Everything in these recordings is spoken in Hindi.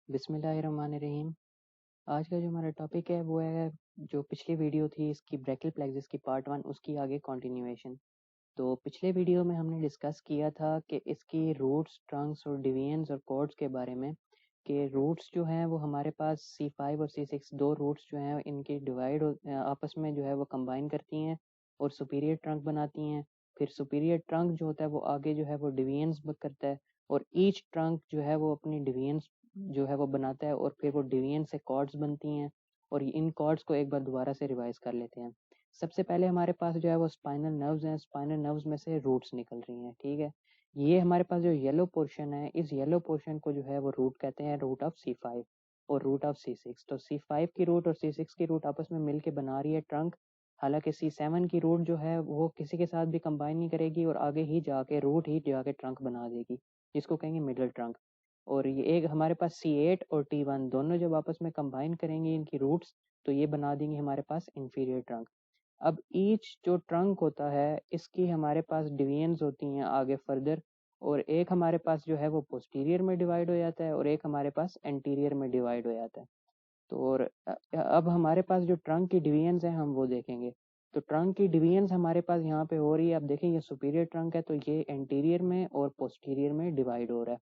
बिस्मिल्लाहिर्रहमानिर्रहीम। आज का जो हमारा टॉपिक है वो है जो पिछली वीडियो थी इसकी ब्रैकियल प्लेक्सिस की पार्ट 1 उसकी आगे कंटिन्यूएशन। तो पिछले वीडियो में हमने डिस्कस किया था कि इसकी रूट्स, ट्रंक्स और डिवीजन्स और कॉर्ड्स के बारे में कि रूट्स जो हैं वो हमारे पास C5 और C6 दो रूट्स जो हैं इनकी आपस में जो है वो कंबाइन करती हैं और सुपीरियर ट्रंक बनाती हैं। फिर सुपीरियर ट्रंक जो होता है वो आगे जो है वो डिवीजन्स करता है और ईच ट्रंक जो है वो अपनी डिवीजन्स जो है वो बनाता है और फिर वो डिवीजन से कॉर्ड्स बनती हैं और इन कॉर्ड्स को एक बार दोबारा से रिवाइज कर लेते हैं। सबसे पहले हमारे पास जो है वो स्पाइनल नर्व्स हैं, स्पाइनल नर्व्स में से रूट्स निकल रही हैं, ठीक है। ये हमारे पास जो येलो पोर्शन है, इस येलो पोर्शन को जो है वो रूट कहते हैं, रूट ऑफ C5 और रूट ऑफ C6। तो C5 की रूट और C6 की रूट आपस में मिलके बना रही है ट्रंक। हालांकि C7 की रूट जो है वो किसी के साथ भी कंबाइन नहीं करेगी और आगे ही जाके रूट ही जाके ट्रंक बना देगी, जिसको कहेंगे मिडिल ट्रंक। और ये एक हमारे पास C8 और T1 दोनों जब आपस में कंबाइन करेंगे इनकी रूट्स तो ये बना देंगे हमारे पास इंफीरियर ट्रंक। अब ईच जो ट्रंक होता है इसकी हमारे पास डिवीजन्स होती हैं आगे फर्दर, और एक हमारे पास जो है वो पोस्टीरियर में डिवाइड हो जाता है और एक हमारे पास एंटीरियर में डिवाइड हो जाता है। तो और अब हमारे पास जो ट्रंक की डिवीजन्स हैं हम वो देखेंगे। तो ट्रंक की डिवीजन्स हमारे पास यहाँ पे हो रही है। अब देखें ये सुपीरियर ट्रंक है तो ये एंटीरियर में और पोस्टीरियर में डिवाइड हो रहा है।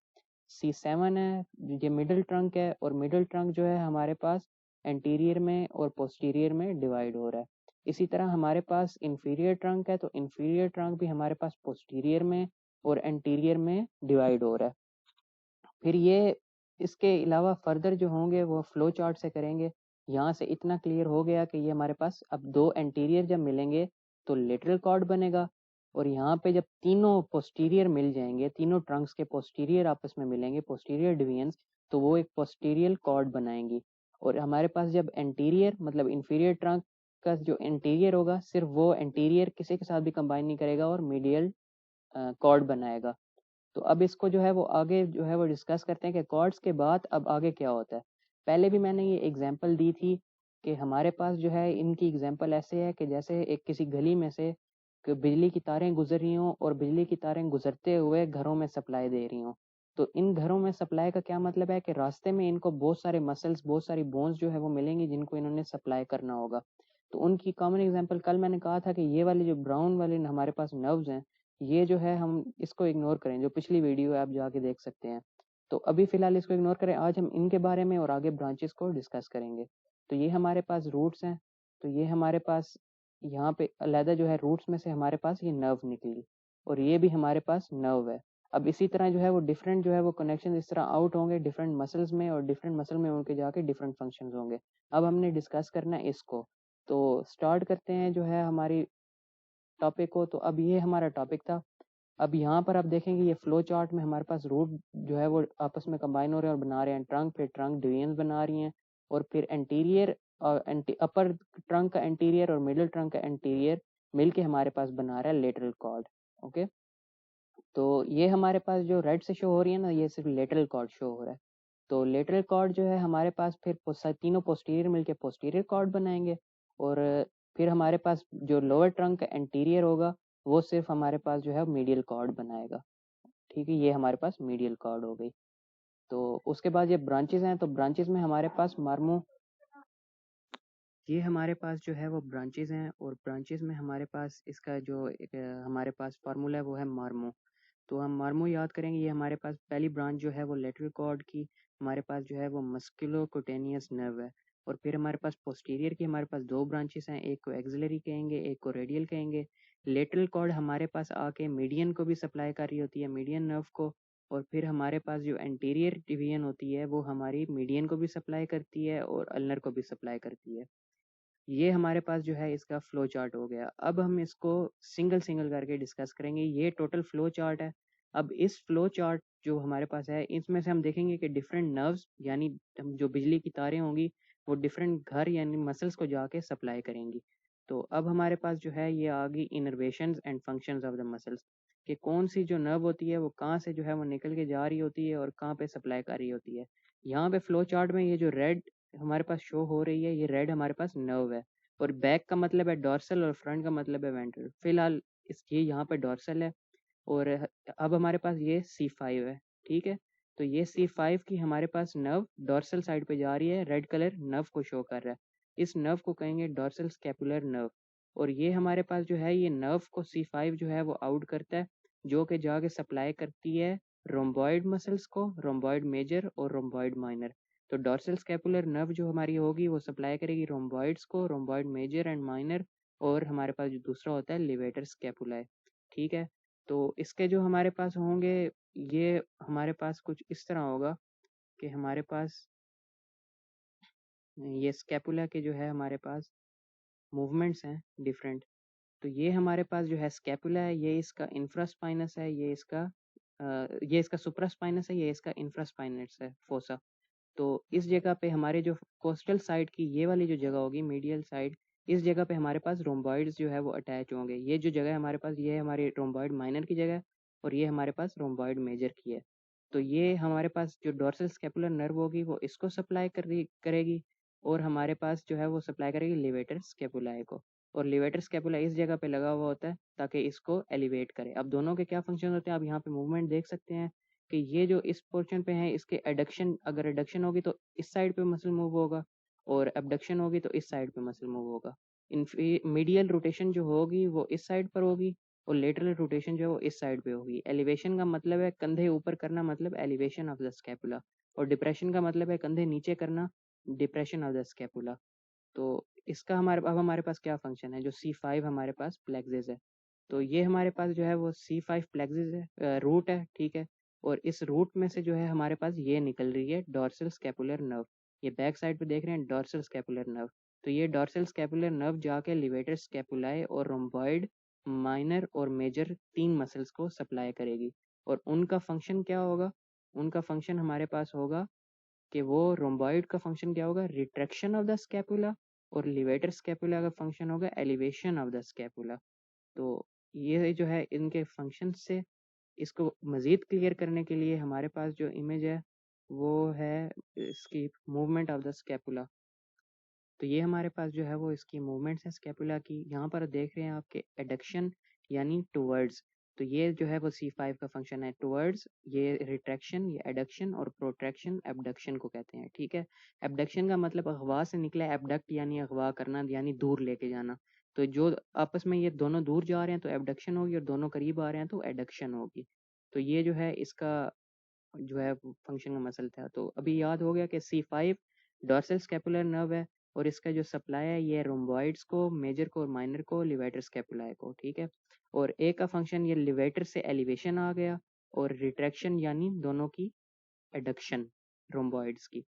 C7 है, ये मिडिल ट्रंक है और मिडिल ट्रंक जो है हमारे पास एंटीरियर में और पोस्टीरियर में डिवाइड हो रहा है। इसी तरह हमारे पास इंफीरियर ट्रंक है तो इंफीरियर ट्रंक भी हमारे पास पोस्टीरियर में और एंटीरियर में डिवाइड हो रहा है। फिर ये इसके अलावा फर्दर जो होंगे वो फ्लो चार्ट से करेंगे। यहाँ से इतना क्लियर हो गया कि ये हमारे पास अब दो एंटीरियर जब मिलेंगे तो लेटरल कॉर्ड बनेगा, और यहाँ पे जब तीनों पोस्टीरियर मिल जाएंगे, तीनों ट्रंक्स के पोस्टीरियर आपस में मिलेंगे, पोस्टीरियर डिवीजन्स, तो वो एक पोस्टीरियर कॉर्ड बनाएंगी। और हमारे पास जब एंटीरियर मतलब इंफीरियर ट्रंक का जो एंटीरियर होगा सिर्फ वो एंटीरियर किसी के साथ भी कंबाइन नहीं करेगा और मीडियल कॉर्ड बनाएगा। तो अब इसको जो है वो आगे जो है वो डिस्कस करते हैं कि कॉर्ड्स के बाद अब आगे क्या होता है। पहले भी मैंने ये एग्जांपल दी थी कि हमारे पास जो है इनकी एग्जांपल ऐसे है कि जैसे एक किसी गली में से बिजली की तारें गुजर रही हों और बिजली की तारें गुजरते हुए घरों में सप्लाई दे रही हों। तो इन घरों में सप्लाई का क्या मतलब है कि रास्ते में इनको बहुत सारे मसल्स, बहुत सारी बोन्स जो है वो मिलेंगी जिनको इन्होंने सप्लाई करना होगा। तो उनकी कॉमन एग्जांपल कल मैंने कहा था कि ये वाले जो ब्राउन वाले हमारे पास नर्व्स हैं, ये जो है हम इसको इग्नोर करें, जो पिछली वीडियो है आप जाके देख सकते हैं। तो अभी फिलहाल इसको इग्नोर करें, आज हम इनके बारे में और आगे ब्रांचेस को डिस्कस करेंगे। तो ये हमारे पास रूट्स हैं। तो ये हमारे पास यहाँ पे अलहदा जो है रूट्स में से हमारे पास ये नर्व निकली और ये भी हमारे पास नर्व है। अब इसी तरह जो है वो डिफरेंट जो है वो कनेक्शन इस तरह आउट होंगे डिफरेंट मसल्स में और डिफरेंट मसल में उनके जाके डिफरेंट फंक्शंस होंगे। अब हमने डिस्कस करना है इसको। तो स्टार्ट करते हैं जो है हमारी टॉपिक को। तो अब ये हमारा टॉपिक था। अब यहाँ पर आप देखेंगे ये फ्लो चार्ट में हमारे पास रूट जो है वो आपस में कंबाइन हो रहे हैं और बना रहे हैं ट्रंक, फिर ट्रंक डिवीजन बना रही हैं और फिर एंटीरियर और अपर ट्रंक का एंटीरियर और मिडिल ट्रंक का एंटीरियर मिलके हमारे पास बना रहा है लेटरल कॉर्ड। ओके, तो ये हमारे पास जो रेड से शो हो रही है ना, ये सिर्फ लेटरल कॉर्ड शो हो रहा है। तो लेटरल कॉर्ड जो है हमारे पास फिर तीनों पोस्टीरियर मिलके पोस्टीरियर कॉर्ड बनाएंगे और फिर हमारे पास जो लोअर ट्रंक का एंटीरियर होगा वो सिर्फ हमारे पास जो है मीडियल कॉर्ड बनाएगा। ठीक है, ये हमारे पास मीडियल कॉर्ड हो गई। तो उसके बाद ये ब्रांचेस हैं। तो ब्रांचेस में हमारे पास मार्मो, ये हमारे पास जो है वो ब्रांचेस हैं और ब्रांचेस में हमारे पास इसका जो एक हमारे पास फार्मूला है वो है मार्मो। तो हम मार्मो याद करेंगे। ये हमारे पास पहली ब्रांच जो है वो लेटरल कॉर्ड की हमारे पास जो है वो मस्कुलोकुटेनियस नर्व है। और फिर हमारे पास पोस्टीरियर की हमारे पास दो ब्रांचेस हैं, एक को एक्सिलरी कहेंगे, एक को रेडियल कहेंगे। लेटरल कॉर्ड हमारे पास आके मीडियन को भी सप्लाई कर रही होती है, मीडियन नर्व को। और फिर हमारे पास जो एंटीरियर डिवीजन होती है वो हमारी मीडियन को भी सप्लाई करती है और अल्नर को भी सप्लाई करती है। ये हमारे पास जो है इसका फ्लो चार्ट हो गया। अब हम इसको सिंगल सिंगल करके डिस्कस करेंगे। ये टोटल फ्लो चार्ट है। अब इस फ्लो चार्ट जो हमारे पास है इसमें से हम देखेंगे कि डिफरेंट नर्व्स यानी जो बिजली की तारें होंगी वो डिफरेंट घर यानी मसल्स को जाके सप्लाई करेंगी। तो अब हमारे पास जो है ये आ गई innervations and functions of the muscles, कि कौन सी जो नर्व होती है वो कहाँ से जो है वो निकल के जा रही होती है और कहाँ पे सप्लाई कर रही होती है। यहाँ पे फ्लो चार्ट में ये जो रेड हमारे पास शो हो रही है, ये रेड हमारे पास नर्व है और बैक का मतलब है डॉर्सल और फ्रंट का मतलब है वेंट्रल। फिलहाल इस ये यहाँ पे डॉर्सल है और अब हमारे पास ये C5 है। ठीक है, तो ये C5 की हमारे पास नर्व डॉर्सल साइड पे जा रही है, रेड कलर नर्व को शो कर रहा है। इस नर्व को कहेंगे डॉर्सल स्कैपुलर नर्व। और ये हमारे पास जो है ये नर्व को C5 जो है वो आउट करता है, जो कि जाके सप्लाई करती है रोम्बॉइड मसल्स को, रोम्बॉइड मेजर और रोम्बॉइड माइनर। तो डॉर्सल स्कैपुलर नर्व जो हमारी होगी वो सप्लाई करेगी रोम्बॉइड्स को, रोम्बॉइड मेजर एंड माइनर, और हमारे पास जो दूसरा होता है लिवेटर स्कैपुला। ठीक है, तो इसके जो हमारे पास होंगे ये हमारे पास कुछ इस तरह होगा कि हमारे पास ये स्कैपुला के जो है हमारे पास मूवमेंट्स हैं डिफरेंट। तो ये हमारे पास जो है स्कैपुला है, ये इसका इंफ्रास्पाइनस है, ये इसका सुप्रास्पाइनस है, ये इसका इंफ्रास्पाइनस है फोसा। तो इस जगह पे हमारे जो कोस्टल साइड की ये वाली जो जगह होगी मीडियल साइड, इस जगह पे हमारे पास रोम्बॉइड्स जो है वो अटैच होंगे। ये जो जगह है हमारे पास, ये हमारी रोम्बॉइड माइनर की जगह है और ये हमारे पास रोम्बॉइड मेजर की है। तो ये हमारे पास जो डोर्सल स्कैपुलर नर्व होगी वो इसको सप्लाई करेगी, और हमारे पास जो है वो सप्लाई करेगी लिवेटर स्कैपुलाए को। और लिवेटर स्कैपुला इस जगह पे लगा हुआ होता है ताकि इसको एलिवेट करे। अब दोनों के क्या फंक्शन होते हैं, आप यहाँ पे मूवमेंट देख सकते हैं कि ये जो इस पोर्शन पे है इसके एडक्शन, अगर एडक्शन होगी तो इस साइड पे मसल मूव होगा, और एबडक्शन होगी तो इस साइड पे मसल मूव होगा। मीडियल रोटेशन जो होगी वो इस साइड पर होगी, और लेटरल रोटेशन जो है वो इस साइड पे होगी। एलिवेशन का मतलब है कंधे ऊपर करना, मतलब एलिवेशन ऑफ द स्कैपुला, और डिप्रेशन का मतलब है कंधे नीचे करना, डिप्रेशन ऑफ द स्कैपुला। तो इसका हमारे पास क्या फंक्शन है, जो C5 हमारे पास प्लेक्सिस है, तो ये हमारे पास जो है वो C5 प्लेक्सिस है, रूट है। ठीक है, और इस रूट में से जो है हमारे पास ये निकल रही है डॉर्सल स्कैपुलर नर्व। ये बैक साइड पे देख रहे हैं डॉर्सल स्कैपुलर नर्व। तो ये डॉर्सल स्कैपुलर नर्व जाके लिवेटर स्कैपुलाए और रोम्बॉइड माइनर और मेजर 3 मसल्स को सप्लाई करेगी। और उनका फंक्शन क्या होगा, उनका फंक्शन हमारे पास होगा कि वो रोम्बॉइड का फंक्शन क्या होगा, रिट्रैक्शन ऑफ द स्कैपुला, और लिवेटर स्कैपुला का फंक्शन होगा एलिवेशन ऑफ द स्कैपुला। तो ये जो है इनके फंक्शन से, इसको मज़ीद क्लियर करने के लिए हमारे पास जो इमेज है वो है इसकी मूवमेंट ऑफ द स्कैपुला। तो ये हमारे पास जो है वो इसकी मूवमेंट्स है स्कैपुला की। यहाँ पर देख रहे हैं आपके एडक्शन यानी टुवर्ड्स, तो ये जो है वो C5 का फंक्शन है टुवर्ड्स, ये रिट्रैक्शन, ये एडक्शन, और प्रोट्रैक्शन एबडक्शन को कहते हैं। ठीक है, एबडक्शन का मतलब अगवा से निकला है, एबडक्ट यानी अगवा करना यानी दूर लेके जाना। तो जो आपस में ये दोनों दूर जा रहे हैं तो एबडक्शन होगी, और दोनों करीब आ रहे हैं तो एडक्शन होगी। तो ये जो है इसका जो है फंक्शन का मसल था। तो अभी याद हो गया कि C5 डॉर्सल स्कैपुलर नर्व है, और इसका जो सप्लाई है ये रोम्बॉइड्स को, मेजर को और माइनर को, लिवेटर स्कैपुलाए को। ठीक है, और ए का फंक्शन ये लिवेटर से एलिवेशन आ गया, और रिट्रैक्शन यानी दोनों की एडक्शन रोम्बॉइड्स की।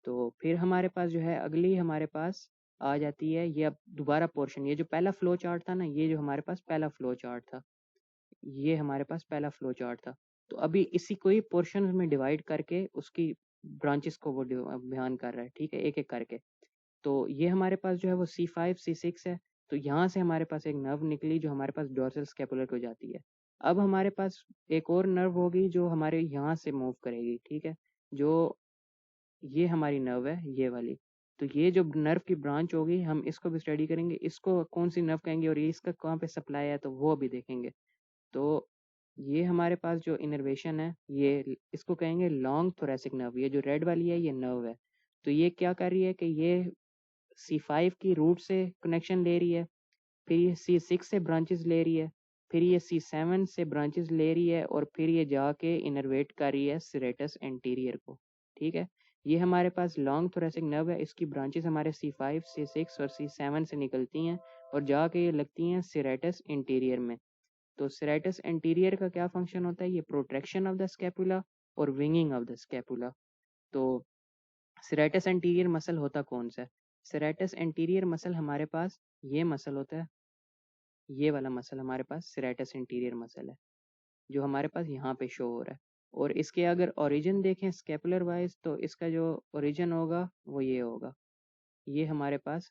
तो फिर हमारे पास जो है अगली हमारे पास आ जाती है ये अब दोबारा पोर्शन, ये जो पहला फ्लो चार्ट था ना, ये जो हमारे पास पहला फ्लो चार्ट था, ये हमारे पास पहला फ्लो चार्ट था। तो अभी इसी को ही पोर्शन में डिवाइड करके उसकी ब्रांचेस को वो बयान कर रहा है। ठीक है, एक एक करके। तो ये हमारे पास जो है वो C5 C6 है। तो यहाँ से हमारे पास एक नर्व निकली जो हमारे पास डोर्सल स्कैपुलर को जाती है। अब हमारे पास एक और नर्व होगी जो हमारे यहाँ से मूव करेगी। ठीक है, जो ये हमारी नर्व है ये वाली। तो ये जो नर्व की ब्रांच होगी हम इसको भी स्टडी करेंगे, इसको कौन सी नर्व कहेंगे और ये इसका कहाँ पे सप्लाई है तो वो भी देखेंगे। तो ये हमारे पास जो इनर्वेशन है ये इसको कहेंगे लॉन्ग थोरेसिक नर्व। ये जो रेड वाली है ये नर्व है। तो ये क्या कर रही है कि ये C5 की रूट से कनेक्शन ले रही है, फिर ये C6 से ब्रांचेस ले रही है, फिर ये C7 से ब्रांचेस ले रही है, और फिर ये जाके इनर्वेट कर रही है सिरेटस एंटीरियर को। ठीक है, ये हमारे पास लॉन्ग थोरेसिक नर्व है, इसकी ब्रांचेस हमारे C5 C6 और C7 से निकलती हैं और जाके ये लगती हैं सिरेटस इंटीरियर में। तो सेरेटस एंटीरियर का क्या फंक्शन होता है, ये प्रोटेक्शन ऑफ द स्कैपुला और विंगिंग ऑफ द स्कैपुला। तो सेरेटस एंटीरियर मसल होता कौन सा है, सेरेटस एंटीरियर मसल हमारे पास ये मसल होता है, ये वाला मसल हमारे पास सेरेटस एंटीरियर मसल है जो हमारे पास यहाँ पे शो हो रहा है। और इसके अगर ओरिजिन देखें स्कैपुलर वाइज तो इसका जो ओरिजिन होगा वो ये होगा, ये हमारे पास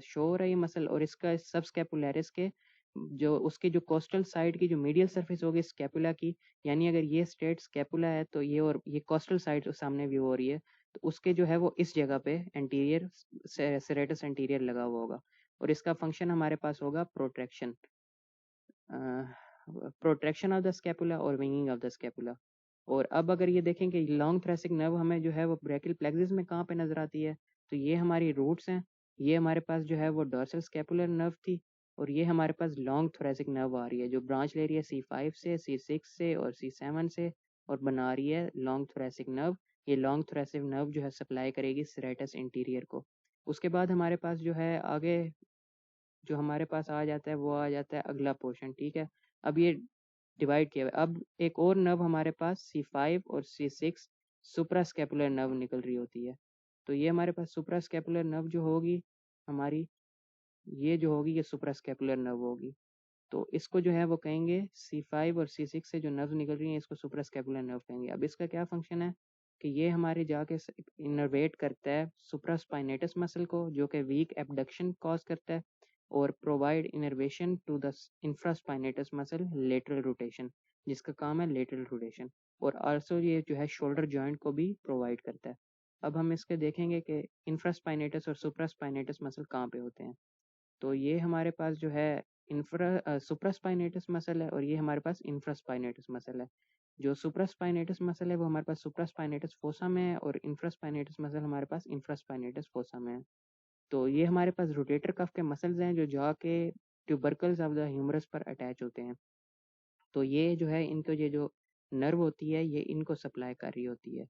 शो हो रहा है मसल, और इसका सब स्कैपुलरिस के जो उसकी जो कोस्टल साइड की जो मीडियल सरफेस होगी स्कैपुला की, यानी अगर ये स्ट्रेट स्कैपुला है तो ये, और ये कोस्टल साइड सामने व्यू हो रही है, तो उसके जो है वो इस जगह पे एंटीरियर सेरेटस एंटीरियर लगा हुआ होगा, और इसका फंक्शन हमारे पास होगा protraction. Protraction of the scapula और विंगिंग ऑफ द स्कैपुला। और अब अगर ये देखें कि लॉन्ग थोरैसिक नर्व हमें जो है वो ब्रैकियल प्लेक्सिस में कहाँ पे नजर आती है, तो ये हमारी रूट्स हैं। ये हमारे पास जो है वो डॉर्सल स्कैपुलर नर्व थी, और ये हमारे पास लॉन्ग थोरैसिक नर्व आ रही है जो ब्रांच ले रही है C5 से, C6 से और C7 से, और बना रही है लॉन्ग थोरैसिक नर्व। ये लॉन्ग थोरैसिक नर्व जो है सप्लाई करेगी सेरेटस इंटीरियर को। उसके बाद हमारे पास जो है आगे जो हमारे पास आ जाता है वो आ जाता है अगला पोर्शन, ठीक है। अब ये डिवाइड किया हुआ है। अब एक और नर्व हमारे पास C5 और C6 सुप्रास्कैपुलर नर्व निकल रही होती है। तो ये हमारे पास सुप्रास्कैपुलर नर्व जो होगी हमारी, ये जो होगी ये सुप्रास्कैपुलर नर्व होगी। तो इसको जो है वो कहेंगे C5 और C6 से जो नर्व निकल रही है इसको सुप्रास्कैपुलर नर्व कहेंगे। अब इसका क्या फंक्शन है कि ये हमारे जाके इनर्वेट करता है सुप्रास्पाइनेटस मसल को, जो कि वीक एबडक्शन कॉज करता है, और provide innervation to the infraspinatus muscle lateral rotation, जिसका काम है लेटरल रोटेशन। और आल्सो ये जो है शोल्डर जॉइंट को भी प्रोवाइड करता है। अब हम इसके देखेंगे कि इंफ्रास्पाइनेटस और सुप्रास्पाइनेटस मसल कहाँ पे होते हैं। तो ये हमारे पास जो है सुप्रास्पाइनेटस मसल है, और ये हमारे पास इंफ्रास्पाइनेटस मसल है। जो सुप्रास्पाइनेटस मसल है वो हमारे पास सुप्रास्पाइनेटस फोसा में है, और इंफ्रास्पाइनेटस मसल हमारे पास इंफ्रास्पाइनेटस फोसा में है। तो ये हमारे पास रोटेटर कफ के मसल्स हैं जो जाके ट्यूबरकल्स ऑफ द ह्यूमरस पर अटैच होते हैं। तो ये जो है इनको ये जो नर्व होती है ये इनको सप्लाई कर रही होती है,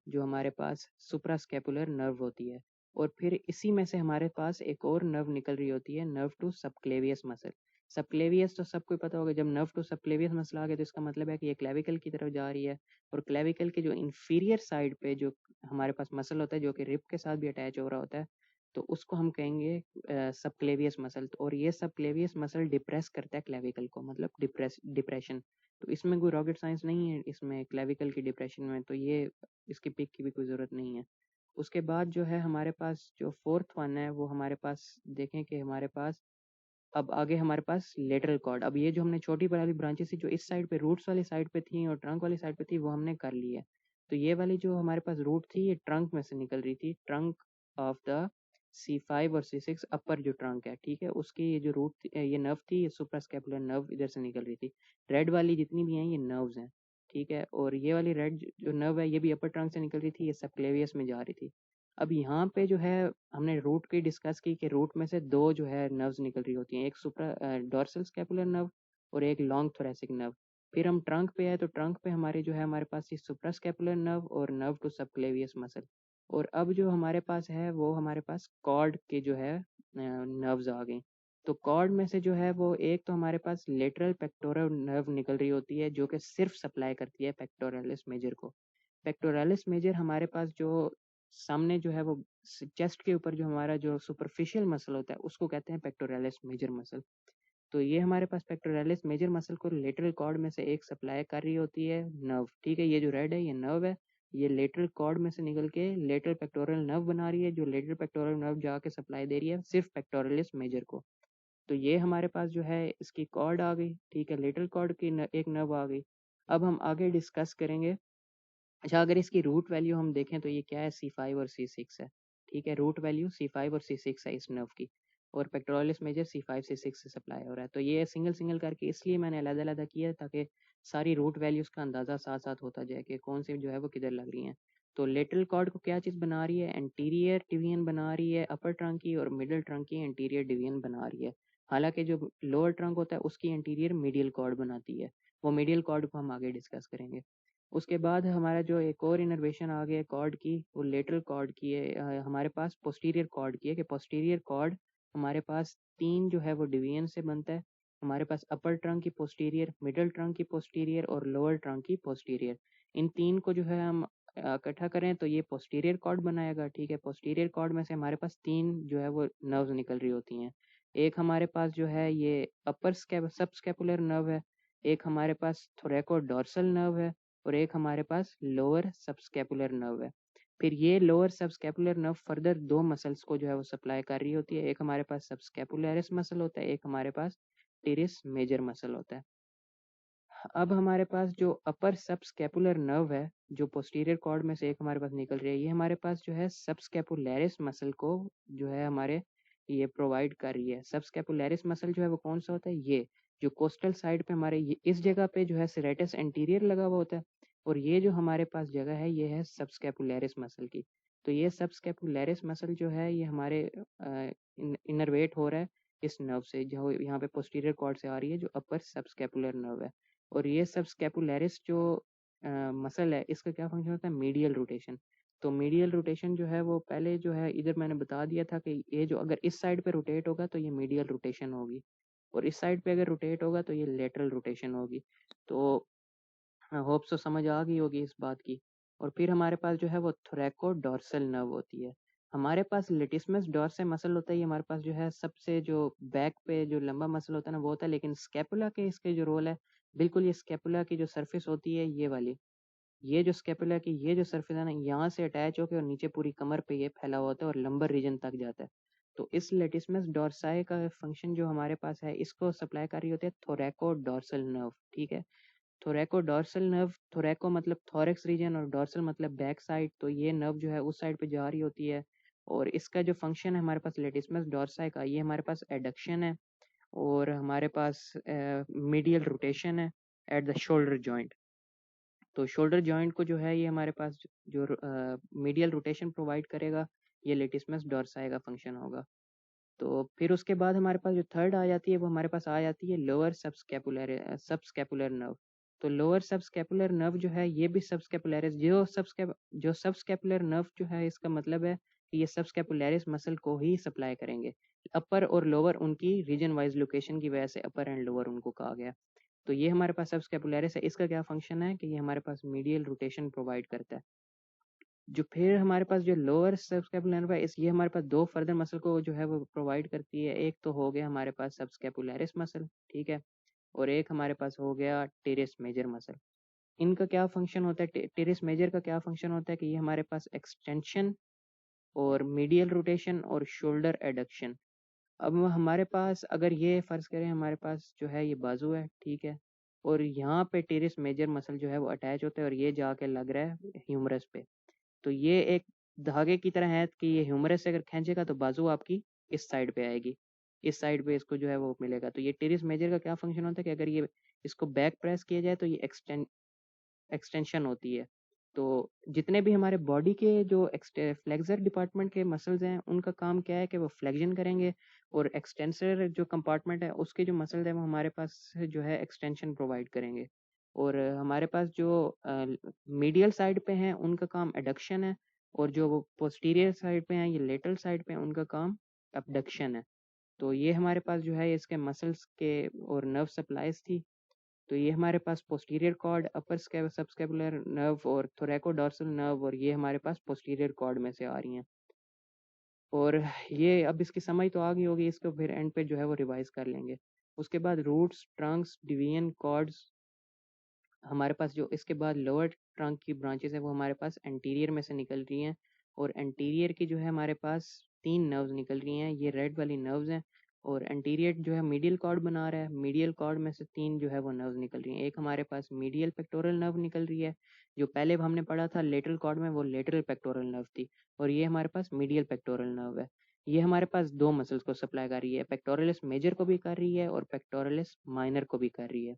जो हमारे पास सुप्रास्कैपुलर नर्व होती है। और फिर इसी में से हमारे पास एक और नर्व निकल रही होती है, nerve to subclavius muscle. Subclavius तो सबको पता होगा, जब नर्व टू सबक्लेवियस मसल आ गया तो इसका मतलब है कि ये क्लेविकल की तरफ जा रही है। और क्लेविकल के जो इंफीरियर साइड पे जो हमारे पास मसल होता है जो कि रिब के साथ भी अटैच हो रहा होता है, तो उसको हम कहेंगे सबक्लेवियस मसल। और ये सबक्लेवियस मसल डिप्रेस करता है क्लेविकल को, मतलब डिप्रेशन। तो इसमें कोई रॉकेट साइंस नहीं है इसमें क्लेविकल की डिप्रेशन में, तो ये इसकी पिक की भी कोई ज़रूरत नहीं है। उसके बाद जो है हमारे पास जो फोर्थ वन है वो हमारे पास देखें कि हमारे पास अब आगे हमारे पास लेटरल कॉर्ड। अब ये जो हमने छोटी वाली ब्रांचेस थी जो इस साइड पे रूट्स वाली साइड पे थी और ट्रंक वाली साइड पे थी वो हमने कर ली है। तो ये वाली जो हमारे पास रूट थी ये ट्रंक में से निकल रही थी, ट्रंक ऑफ द C5 और C6 अपर जो ट्रंक है, ठीक है, उसकी ये जो रूट ये नर्व थी, ये सुप्रास्कैपुलर नर्व इधर से निकल रही थी। रेड वाली जितनी भी हैं ये नर्व्स हैं, ठीक है। और ये वाली रेड जो नर्व है ये भी अपर ट्रंक से निकल रही थी, ये सबक्लेवियस में जा रही थी। अब यहाँ पे जो है हमने रूट की डिस्कस की कि रूट में से दो जो है नर्व्स निकल रही होती हैं, एक सुप्रा डॉर्सल स्कैपुलर नर्व और एक लॉन्ग थोरैसिक नर्व। फिर हम ट्रंक पे आए तो ट्रंक पे हमारे जो है हमारे पास ये सुप्रास्कैपुलर नर्व और नर्व टू सबक्लेवियस मसल। और अब जो हमारे पास है वो हमारे पास कॉर्ड के जो है नर्व्स आ गए। तो कॉर्ड में से जो है वो एक तो हमारे पास लेटरल पेक्टोरल नर्व निकल रही होती है जो कि सिर्फ सप्लाई करती है पेक्टोरलिस मेजर को। पेक्टोरलिस मेजर हमारे पास जो सामने जो है वो चेस्ट के ऊपर जो हमारा जो सुपरफिशियल मसल होता है उसको कहते हैं पेक्टोरलिस मेजर मसल। तो ये हमारे पास पेक्टोरलिस मेजर मसल को लेटरल कॉर्ड में से एक सप्लाई कर रही होती है नर्व, ठीक है। ये जो रेड है ये नर्व है, ये लेटरल कॉर्ड में से निकल के लेटरल पेक्टोरल नर्व बना रही है, जो लेटरल पेक्टोरल नर्व जाके सप्लाई दे रही है सिर्फ पेक्टोरलिस मेजर को। तो ये हमारे पास जो है इसकी कॉर्ड आ गई, ठीक है, लेटरल कॉर्ड की एक नर्व आ गई। अब हम आगे डिस्कस करेंगे। अच्छा, अगर इसकी रूट वैल्यू हम देखें तो ये क्या है, C5 और C6 है, ठीक है। रूट वैल्यू C5 और C6 है इस नर्व की, और पेक्टोरलिस मेजर C5 C6 से सप्लाई हो रहा है। तो ये सिंगल सिंगल करके इसलिए मैंने अलग-अलग किया ताकि सारी रूट वैल्यूज का अंदाज़ा साथ साथ होता जाए कि कौन सी जो है वो किधर लग रही हैं। तो लेटरल कॉर्ड को क्या चीज़ बना रही है, एंटीरियर डिवीजन बना रही है अपर ट्रंक की, और मिडिल ट्रंक की एंटीरियर डिवीजन बना रही है। हालांकि जो लोअर ट्रंक होता है उसकी एंटीरियर मीडियल कॉर्ड बनाती है, वो मीडियल कॉर्ड को हम आगे डिस्कस करेंगे। उसके बाद हमारा जो एक और इनर्वेशन आ गया कॉर्ड की, वो लेटरल कॉर्ड की है, हमारे पास पोस्टीरियर कॉर्ड की है। कि पोस्टीरियर कॉर्ड हमारे पास तीन जो है वो डिवीजन से बनता है। हमारे पास अपर ट्रंक की पोस्टीरियर, मिडिल ट्रंक की पोस्टीरियर और लोअर ट्रंक की पोस्टीरियर। इन तीन को जो है हम इकट्ठा करें तो ये पोस्टीरियर कॉर्ड बनाएगा, ठीक है। पोस्टीरियर कॉर्ड में से हमारे पास तीन जो है वो नर्व्स निकल रही होती हैं। एक हमारे पास जो है ये अपर सबस्कैपुलर नर्व है, एक हमारे पास थोरैको डॉर्सल नर्व है, और एक हमारे पास लोअर सबस्कैपुलर नर्व है। फिर ये लोअर सबस्कैपुलर नर्व फर्दर दो मसल्स को जो है वो सप्लाई कर रही होती है। एक हमारे पास सबस्कैपुलरिस मसल होता है, एक हमारे पास टिरिस मेजर मसल होता है। अब हमारे पास जो अपर सबस्कैपुलर नर्व है जो पोस्टीरियर कॉर्ड में से एक हमारे पास निकल रही है, ये हमारे पास जो है सबस्कैपुलरिस मसल को जो है हमारे ये प्रोवाइड कर रही है। सबस्कैपुलरिस मसल जो है वो कौन सा होता है, ये जो कोस्टल साइड पे हमारे इस जगह पे जो है सेरेटस एंटीरियर लगा हुआ होता है, और ये जो हमारे पास जगह है ये है सबस्कैपुलैरिस मसल की। तो ये सबस्कैपुलैरिस मसल जो है ये हमारे इनरवेट हो रहा है इस नर्व से, जो यहाँ पे पोस्टीरियर कॉर्ड से आ रही है, जो अपर सबस्कैपुलर नर्व है। और ये सबस्कैपुलैरिस जो मसल है इसका क्या फंक्शन होता है, मीडियल रोटेशन। तो मीडियल रोटेशन जो है वो पहले जो है इधर मैंने बता दिया था कि ये जो अगर इस साइड पे रोटेट होगा तो ये मीडियल रोटेशन होगी, और इस साइड पे अगर रोटेट होगा तो ये लेटरल रोटेशन होगी। तो होप सो समझ आ गई होगी इस बात की। और फिर हमारे पास जो है वो थोरैको डॉर्सल नर्व होती है। हमारे पास लेटिसमस डॉर्से मसल होता है, ये हमारे पास जो है सबसे जो बैक पे जो लंबा मसल होता है ना वो होता है, लेकिन स्कैपुला के इसके जो रोल है, बिल्कुल ये स्कैपुला की जो सरफेस होती है ये वाली, ये जो स्कैपुला की ये जो सरफेस है ना, यहाँ से अटैच होकर और नीचे पूरी कमर पे ये फैला हुआ होता है और लंबर रीजन तक जाता है। तो इस लेटिसमस डॉर्साई का फंक्शन जो हमारे पास है, इसको सप्लाई कर रही होती है थोरैको डॉर्सल नर्व, ठीक है। थोरैको डॉर्सल नर्व, थोरैको मतलब थोरैक्स रीजन और डॉर्सल मतलब बैक साइड, तो ये नर्व जो है उस साइड पे जा रही होती है। और इसका जो फंक्शन है हमारे पास लेटिसमस डॉर्साई का, ये हमारे पास एडक्शन है और हमारे पास मीडियल रोटेशन है एट द शोल्डर जॉइंट। तो शोल्डर जॉइंट को जो है ये हमारे पास जो मीडियल रोटेशन प्रोवाइड करेगा, ये लेटिसमस डॉर्साई का फंक्शन होगा। तो फिर उसके बाद हमारे पास जो थर्ड आ जाती है वो हमारे पास आ जाती है लोअर सबस्कैपुलर नर्व। तो लोअर सबस्कैपुलर नर्व जो है ये भी सबस्कैपुलरिस जो सबस्कैपुलर नर्व जो है, इसका मतलब है कि ये सबस्कैपुलरिस मसल को ही सप्लाई करेंगे। अपर और लोअर उनकी रीजन वाइज लोकेशन की वजह से अपर एंड लोअर उनको कहा गया। तो ये हमारे पास सबस्कैपुलरिस है, इसका क्या फंक्शन है कि ये हमारे पास मीडियल रोटेशन प्रोवाइड करता है। जो फिर हमारे पास जो लोअर सबस्कैपुलर नर्व है, इस ये हमारे पास दो फर्दर मसल को जो है वो प्रोवाइड करती है। एक तो हो गया हमारे पास सबस्कैपुलरिस मसल, ठीक है, और एक हमारे पास हो गया टेरेस मेजर मसल। इनका क्या फंक्शन होता है, टेरेस मेजर का क्या फंक्शन होता है कि ये हमारे पास एक्सटेंशन और मीडियल रोटेशन और शोल्डर एडक्शन। अब हमारे पास अगर ये फर्ज करें हमारे पास जो है ये बाजू है, ठीक है, और यहाँ पे टेरेस मेजर मसल जो है वो अटैच होता है और ये जाके लग रहा है ह्यूमरस पे। तो ये एक धागे की तरह है कि ये ह्यूमरस से अगर खींचेगा तो बाजू आपकी इस साइड पे आएगी, इस साइड पे इसको जो है वो मिलेगा। तो ये टेरिस मेजर का क्या फंक्शन होता है कि अगर ये इसको बैक प्रेस किया जाए तो ये एक्सटेंशन होती है। तो जितने भी हमारे बॉडी के जो फ्लेक्सर डिपार्टमेंट के मसल्स हैं उनका काम क्या है कि वो फ्लेक्शन करेंगे, और एक्सटेंसर जो कंपार्टमेंट है उसके जो मसल्स हैं वो हमारे पास जो है एक्सटेंशन प्रोवाइड करेंगे। और हमारे पास जो मीडियल साइड पे हैं उनका काम एडक्शन है, और जो वो पोस्टीरियर साइड पे हैं ये लेटरल साइड पे हैं उनका काम अबडक्शन है। तो ये हमारे पास जो है इसके मसल्स के और नर्व सप्लाईज थी। तो ये हमारे पास posterior cord, upper subscapular nerve और थोरैकोडॉर्सल नर्व, और ये हमारे पास पोस्टीरियर कॉर्ड में से आ रही हैं। और ये अब इसकी समझ तो आ गई होगी, इसको फिर एंड पे जो है वो रिवाइज कर लेंगे। उसके बाद रूट्स, ट्रंक्स, डिवीजन, कॉर्ड्स, हमारे पास जो इसके बाद लोअर ट्रंक की ब्रांचेस है वो हमारे पास एंटीरियर में से निकल रही हैं, और एंटीरियर की जो है हमारे पास 3 नर्व्स निकल रही हैं, ये रेड वाली नर्व्स हैं। और एंटीरियर जो है मीडियल कॉर्ड बना रहा है, मीडियल कॉर्ड में से 3 जो है वो नर्व्स निकल रही हैं। एक हमारे पास मीडियल पेक्टोरल नर्व निकल रही है, जो पहले हमने पढ़ा था लेटरल कॉर्ड में वो लेटरल पेक्टोरल नर्व थी, और ये हमारे पास मीडियल पेक्टोरल नर्व है। ये हमारे पास 2 मसल्स को सप्लाई कर रही है, पेक्टोरलिस मेजर को भी कर रही है और पेक्टोरलिस माइनर को भी कर रही है।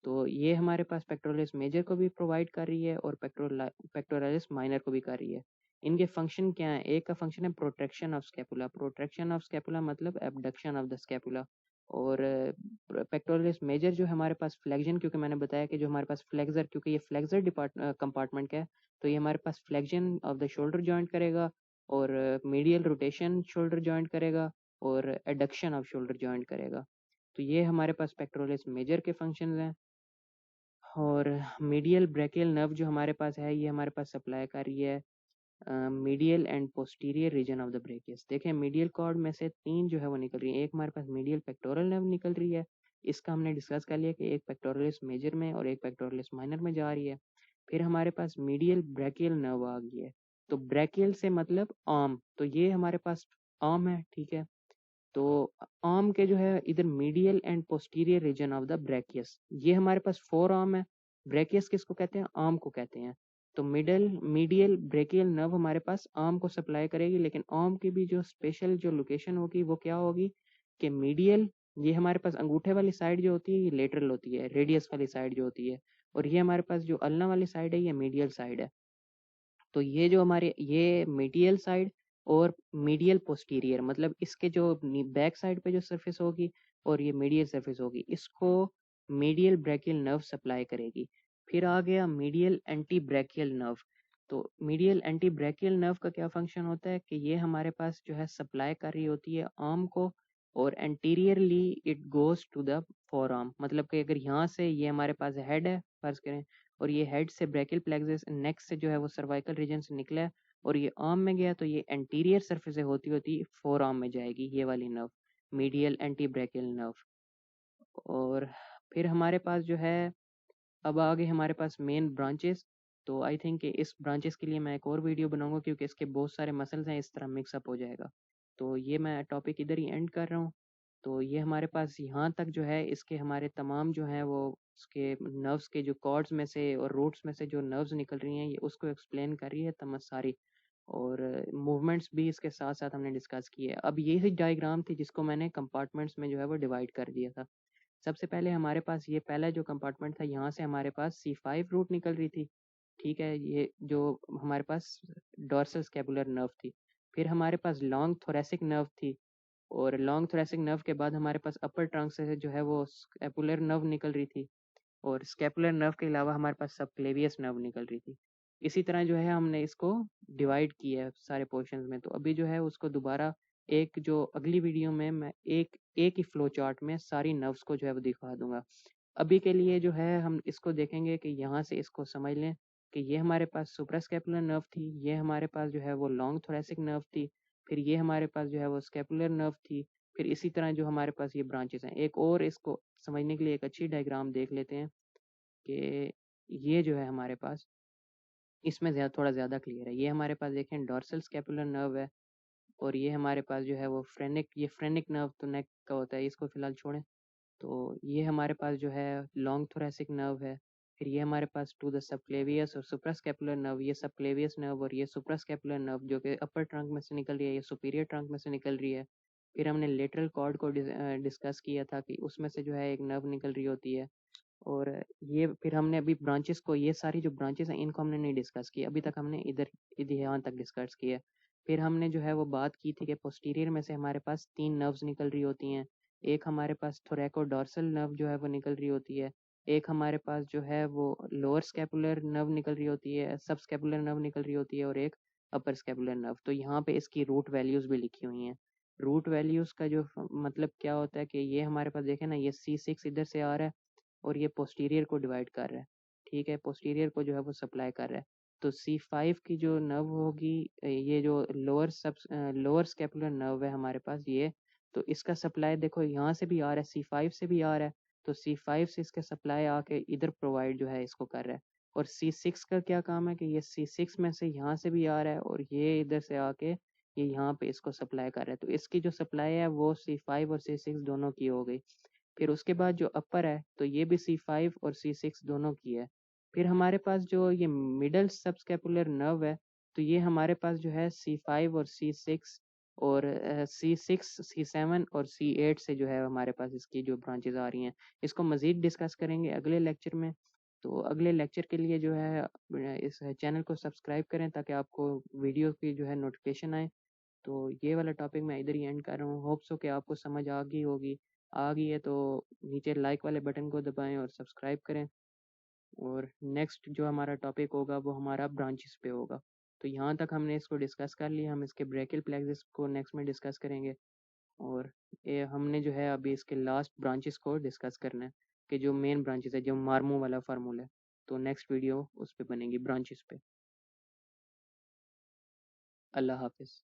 तो ये हमारे पास पेक्टोरलिस मेजर को भी प्रोवाइड कर रही है और पेक्टोरलिस माइनर को भी कर रही है। इनके फंक्शन क्या है, एक का फंक्शन है protection of scapula, protection of scapula मतलब एबडक्शन ऑफ द स्कैपुला। और पेक्टोरलिस मेजर जो है हमारे पास फ्लेक्शन, क्योंकि मैंने बताया कि जो हमारे पास फ्लेक्सर, क्योंकि ये फ्लेक्सर कंपार्टमेंट का है, तो ये हमारे पास flexion of the shoulder joint करेगा, और मीडियल रोटेशन शोल्डर जॉइंट करेगा, और एडक्शन ऑफ शोल्डर जॉइंट करेगा। तो ये हमारे पास पेक्टोरलिस मेजर के फंक्शंस हैं। और मीडियल ब्रेकियल नर्व जो हमारे पास है ये हमारे पास सप्लाई कर रही है medial and posterior region of the brachius. देखें मीडियल कॉर्ड में से 3 जो है वो निकल रही है, एक हमारे पास मीडियल पेक्टोरल नर्व निकल रही है, इसका हमने डिस्कस कर लिया कि एक पेक्टोरलिस मेजर में और एक पेक्टोरलिस माइनर में जा रही है। फिर हमारे पास मीडियल ब्रेकियल नर्व आ गई है। तो ब्रेकियल से मतलब आर्म, तो ये हमारे पास आर्म है, ठीक है। तो आर्म के जो है इधर medial and posterior region of the brachius, ये हमारे पास फोर आर्म है। ब्रेकियस किसको कहते हैं, आर्म को कहते हैं। तो मीडियल ब्रेकियल नर्व हमारे पास आर्म को सप्लाई करेगी, लेकिन आर्म की भी जो स्पेशल जो लोकेशन होगी वो क्या होगी कि मीडियल ये हमारे पास अंगूठे वाली साइड जो होती है ये लेटरल होती है, रेडियस वाली साइड जो होती है, और ये हमारे पास जो अल्ना वाली साइड है ये मीडियल साइड है। तो ये जो हमारे ये मीडियल साइड और मीडियल पोस्टीरियर, मतलब इसके जो बैक साइड पे जो सरफेस होगी और ये मीडियल सरफेस होगी, इसको मीडियल ब्रैकियल नर्व सप्लाई करेगी। फिर आ गया मीडियल एंटी ब्रैकियल नर्व। तो मीडियल एंटी ब्रैकियल नर्व का क्या फंक्शन होता है कि ये हमारे पास जो है सप्लाई कर रही होती है आर्म को, और anteriorly it goes to the forearm. मतलब कि अगर यहाँ से ये हमारे पास हेड है फर्ज करें, और ये हेड से ब्रैकियल प्लेक्सस नेक से जो है वो सर्वाइकल रीजन से निकला है और ये आर्म में गया, तो ये एंटीरियर सरफेस से होती होती फोर आर्म में जाएगी ये वाली nerve, medial anti brachial nerve. और फिर हमारे पास जो है अब आगे हमारे पास मेन ब्रांचेस। तो आई थिंक कि इस ब्रांचेस के लिए मैं एक और वीडियो बनाऊंगा क्योंकि इसके बहुत सारे मसल्स हैं, इस तरह मिक्सअप हो जाएगा। तो ये मैं टॉपिक इधर ही एंड कर रहा हूँ। तो ये हमारे पास यहाँ तक जो है इसके हमारे तमाम जो हैं वो उसके नर्व्स के जो कॉर्ड्स में से और रूट्स में से जो नर्व्स निकल रही हैं ये उसको एक्सप्लेन कर रही है तमस सारी, और मूवमेंट्स भी इसके साथ साथ हमने डिस्कस किए। अब ये ही डायग्राम थी जिसको मैंने कंपार्टमेंट्स में जो है वो डिवाइड कर दिया था। सबसे पहले हमारे पास ये पहला जो कंपार्टमेंट था, यहाँ से हमारे पास C5 रूट निकल रही थी। ठीक है, ये जो हमारे पास डॉर्सल स्कैपुलर नर्व थी। फिर हमारे पास लॉन्ग थोरेसिक नर्व थी, और लॉन्ग थोरेसिक नर्व के बाद हमारे पास अपर ट्रंक से जो है वो स्कैपुलर नर्व निकल रही थी, और स्कैपुलर नर्व के अलावा हमारे पास सबक्लेवियस नर्व निकल रही थी। इसी तरह जो है हमने इसको डिवाइड किया है सारे पोर्शंस में। तो अभी जो है उसको दोबारा एक जो अगली वीडियो में मैं एक एक ही फ्लो चार्ट में सारी नर्व्स को जो है वो दिखा दूंगा। अभी के लिए जो है हम इसको देखेंगे कि यहाँ से इसको समझ लें कि ये हमारे पास सुप्रास्कैपुलर नर्व थी, ये हमारे पास जो है वो लॉन्ग थोरेसिक नर्व थी, फिर ये हमारे पास जो है वो स्कैपुलर नर्व थी, फिर इसी तरह जो हमारे पास ये ब्रांचेस हैं। एक और इसको समझने के लिए एक अच्छी डायग्राम देख लेते हैं कि ये जो है हमारे पास इसमें थोड़ा ज़्यादा क्लियर है। ये हमारे पास देखें डॉर्सल स्कैपुलर नर्व है, और ये हमारे पास जो है वो ये फ्रेनिक नर्व तो नेक का होता है, इसको फिलहाल छोड़ें। तो ये हमारे पास जो है लॉन्ग थोरेसिक नर्व है। फिर ये हमारे पास टू द सबक्लेवियस और सुप्रास्कैपुलर नर्व, ये सबक्लेवियस नर्व और ये सुप्रास्कैपुलर नर्व जो कि अपर ट्रंक में से निकल रही है, ये सुपीरियर ट्रंक में से निकल रही है। फिर हमने लेटरल कॉर्ड को डिस्कस किया था कि उसमें से जो है एक नर्व निकल रही होती है। और ये फिर हमने अभी ब्रांचेस को, ये सारी जो ब्रांचेस हैं इनको हमने नहीं डिस्कस किया अभी तक, हमने इधर यहाँ तक डिस्कस किया। फिर हमने जो है वो बात की थी कि पोस्टीरियर में से हमारे पास 3 नर्व्स निकल रही होती हैं। एक हमारे पास थोरैकोडोर्सल नर्व जो है वो निकल रही होती है, एक हमारे पास जो है वो लोअर स्कैपुलर नर्व निकल रही होती है, सब स्कैपुलर नर्व निकल रही होती है, और एक अपर स्कैपुलर नर्व। तो यहाँ पे इसकी रूट वैल्यूज भी लिखी हुई हैं। रूट वैल्यूज का जो मतलब क्या होता है कि ये हमारे पास देखें ना, ये C6 इधर से आ रहा है और ये पोस्टीरियर को डिवाइड कर रहा है। ठीक है, पोस्टीरियर को जो है वो सप्लाई कर रहा है। तो C5 की जो नर्व होगी, ये जो लोअर स्कैपुलर नर्व है हमारे पास ये, तो इसका सप्लाई देखो यहाँ से भी आ रहा है, C5 से भी आ रहा है। तो C5 से इसका सप्लाई आके इधर प्रोवाइड जो है इसको कर रहा है। और C6 का क्या काम है कि ये C6 में से यहाँ से भी आ रहा है और ये इधर से आके ये यहाँ पे इसको सप्लाई कर रहा है। तो इसकी जो सप्लाई है वो C5 और C6 दोनों की हो गई। फिर उसके बाद जो अपर है तो ये भी C5 और C6 दोनों की है। फिर हमारे पास जो ये मिडल सबस्कैपुलर नर्व है, तो ये हमारे पास जो है C5 और C6 और C6, C7 और C8 से जो है हमारे पास इसकी जो ब्रांचेज आ रही हैं। इसको मज़ीद डिस्कस करेंगे अगले लेक्चर में। तो अगले लेक्चर के लिए जो है इस चैनल को सब्सक्राइब करें ताकि आपको वीडियो की जो है नोटिफिकेशन आए। तो ये वाला टॉपिक मैं इधर ही एंड कर रहा हूँ। होप सो कि आपको समझ आ गई होगी। आ गई है तो नीचे लाइक वाले बटन को दबाएं और सब्सक्राइब करें। और नेक्स्ट जो हमारा टॉपिक होगा वो हमारा ब्रांचेस पे होगा। तो यहाँ तक हमने इसको डिस्कस कर लिया, हम इसके ब्रैकियल प्लेक्सस को नेक्स्ट में डिस्कस करेंगे। और ये हमने जो है अभी इसके लास्ट ब्रांचेस को डिस्कस करना है कि जो मेन ब्रांचेस है, जो मार्मो वाला फार्मूला है। तो नेक्स्ट वीडियो उस पर बनेगी ब्रांचेस पे। अल्लाह हाफिज़।